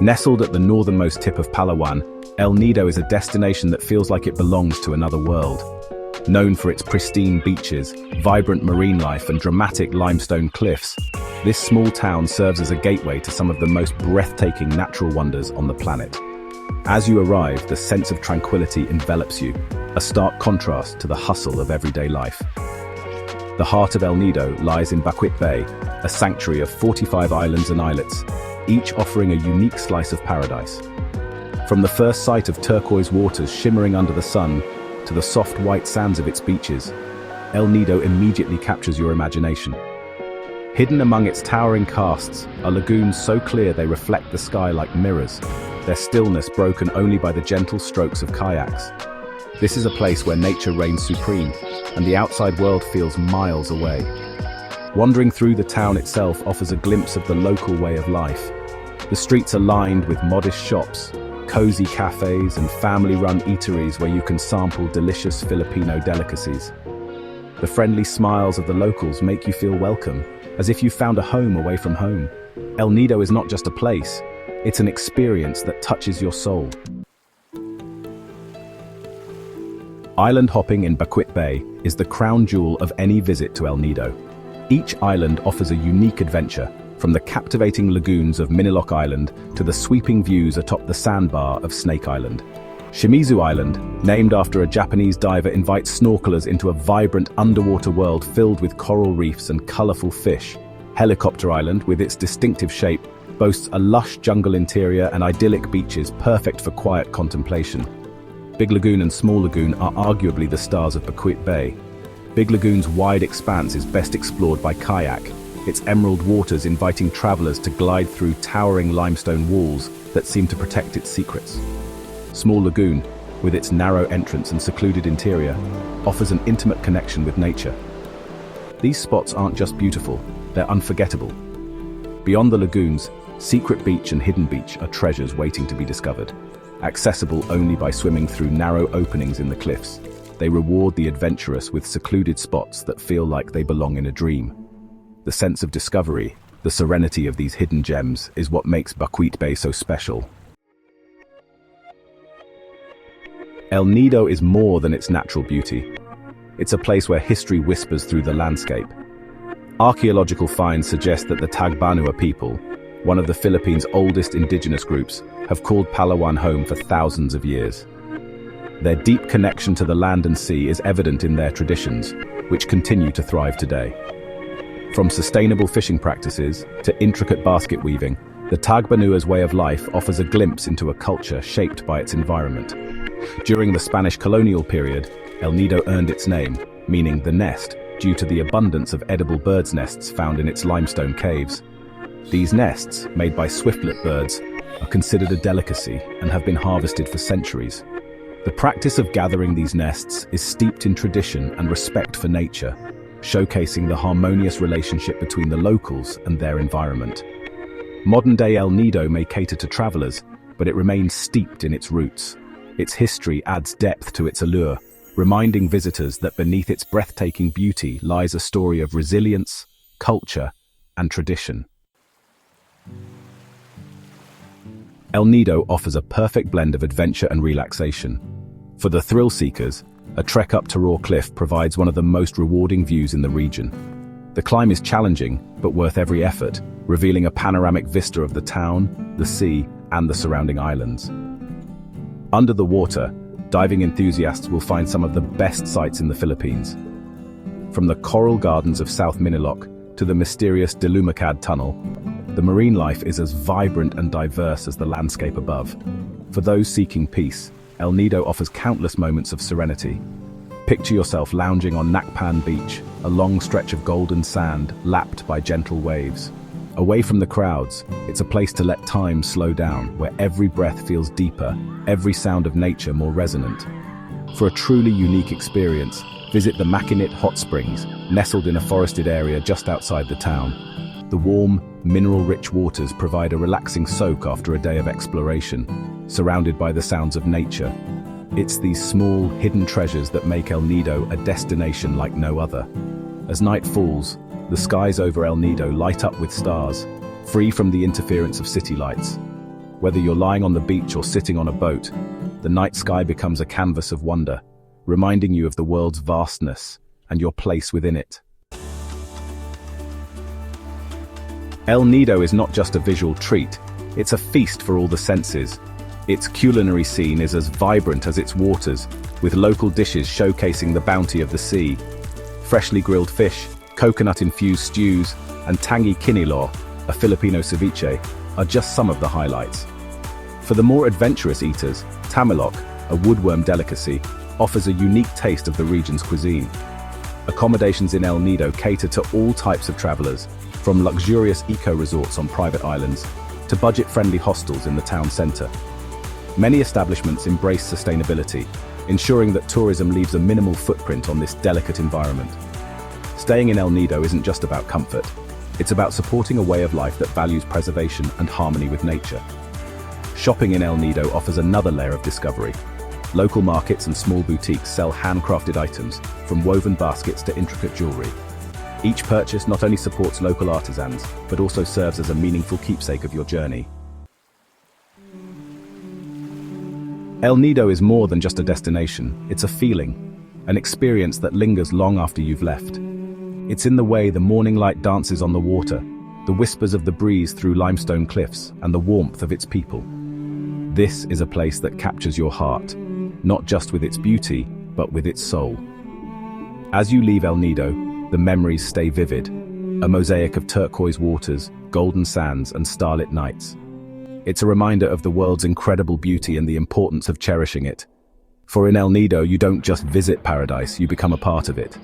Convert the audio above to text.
Nestled at the northernmost tip of Palawan, El Nido is a destination that feels like it belongs to another world. Known for its pristine beaches, vibrant marine life and dramatic limestone cliffs, this small town serves as a gateway to some of the most breathtaking natural wonders on the planet. As you arrive, the sense of tranquility envelops you, a stark contrast to the hustle of everyday life. The heart of El Nido lies in Bacuit Bay, a sanctuary of 45 islands and islets, each offering a unique slice of paradise. From the first sight of turquoise waters shimmering under the sun to the soft white sands of its beaches, El Nido immediately captures your imagination. Hidden among its towering casts are lagoons so clear they reflect the sky like mirrors, their stillness broken only by the gentle strokes of kayaks. This is a place where nature reigns supreme, and the outside world feels miles away. Wandering through the town itself offers a glimpse of the local way of life. The streets are lined with modest shops, cozy cafes, and family-run eateries where you can sample delicious Filipino delicacies. The friendly smiles of the locals make you feel welcome, as if you found a home away from home. El Nido is not just a place, it's an experience that touches your soul. Island hopping in Bacuit Bay is the crown jewel of any visit to El Nido. Each island offers a unique adventure, from the captivating lagoons of Minilok Island to the sweeping views atop the sandbar of Snake Island. Shimizu Island, named after a Japanese diver, invites snorkelers into a vibrant underwater world filled with coral reefs and colorful fish. Helicopter Island, with its distinctive shape, boasts a lush jungle interior and idyllic beaches perfect for quiet contemplation. Big Lagoon and Small Lagoon are arguably the stars of Bacuit Bay. Big Lagoon's wide expanse is best explored by kayak, its emerald waters inviting travelers to glide through towering limestone walls that seem to protect its secrets. Small Lagoon, with its narrow entrance and secluded interior, offers an intimate connection with nature. These spots aren't just beautiful, they're unforgettable. Beyond the lagoons, Secret Beach and Hidden Beach are treasures waiting to be discovered. Accessible only by swimming through narrow openings in the cliffs, they reward the adventurous with secluded spots that feel like they belong in a dream. The sense of discovery, the serenity of these hidden gems, is what makes Bacuit Bay so special. El Nido is more than its natural beauty. It's a place where history whispers through the landscape. Archaeological finds suggest that the Tagbanua people, one of the Philippines' oldest indigenous groups, have called Palawan home for thousands of years. Their deep connection to the land and sea is evident in their traditions, which continue to thrive today. From sustainable fishing practices to intricate basket weaving, the Tagbanua's way of life offers a glimpse into a culture shaped by its environment. During the Spanish colonial period, El Nido earned its name, meaning the nest, due to the abundance of edible birds' nests found in its limestone caves. These nests, made by swiftlet birds, are considered a delicacy and have been harvested for centuries. The practice of gathering these nests is steeped in tradition and respect for nature, showcasing the harmonious relationship between the locals and their environment. Modern-day El Nido may cater to travelers, but it remains steeped in its roots. Its history adds depth to its allure, reminding visitors that beneath its breathtaking beauty lies a story of resilience, culture, and tradition. El Nido offers a perfect blend of adventure and relaxation. For the thrill seekers, a trek up Taraw Cliff provides one of the most rewarding views in the region. The climb is challenging, but worth every effort, revealing a panoramic vista of the town, the sea, and the surrounding islands. Under the water, diving enthusiasts will find some of the best sights in the Philippines. From the coral gardens of South Minilok to the mysterious Dilumacad Tunnel, the marine life is as vibrant and diverse as the landscape above. For those seeking peace, El Nido offers countless moments of serenity. Picture yourself lounging on Nacpan Beach, a long stretch of golden sand lapped by gentle waves. Away from the crowds, it's a place to let time slow down, where every breath feels deeper, every sound of nature more resonant. For a truly unique experience, visit the Makinit Hot Springs, nestled in a forested area just outside the town. The warm, mineral-rich waters provide a relaxing soak after a day of exploration, surrounded by the sounds of nature. It's these small, hidden treasures that make El Nido a destination like no other. As night falls, the skies over El Nido light up with stars, free from the interference of city lights. Whether you're lying on the beach or sitting on a boat, the night sky becomes a canvas of wonder, reminding you of the world's vastness and your place within it. El Nido is not just a visual treat, it's a feast for all the senses. Its culinary scene is as vibrant as its waters, with local dishes showcasing the bounty of the sea. Freshly grilled fish, coconut-infused stews, and tangy kinilaw, a Filipino ceviche, are just some of the highlights. For the more adventurous eaters, tamilok, a woodworm delicacy, offers a unique taste of the region's cuisine. Accommodations in El Nido cater to all types of travelers, from luxurious eco-resorts on private islands to budget-friendly hostels in the town center. Many establishments embrace sustainability, ensuring that tourism leaves a minimal footprint on this delicate environment. Staying in El Nido isn't just about comfort, it's about supporting a way of life that values preservation and harmony with nature. Shopping in El Nido offers another layer of discovery. Local markets and small boutiques sell handcrafted items, from woven baskets to intricate jewelry. Each purchase not only supports local artisans, but also serves as a meaningful keepsake of your journey. El Nido is more than just a destination, it's a feeling, an experience that lingers long after you've left. It's in the way the morning light dances on the water, the whispers of the breeze through limestone cliffs, and the warmth of its people. This is a place that captures your heart, not just with its beauty, but with its soul. As you leave El Nido, the memories stay vivid, a mosaic of turquoise waters, golden sands, and starlit nights. It's a reminder of the world's incredible beauty and the importance of cherishing it. For in El Nido, you don't just visit paradise, you become a part of it.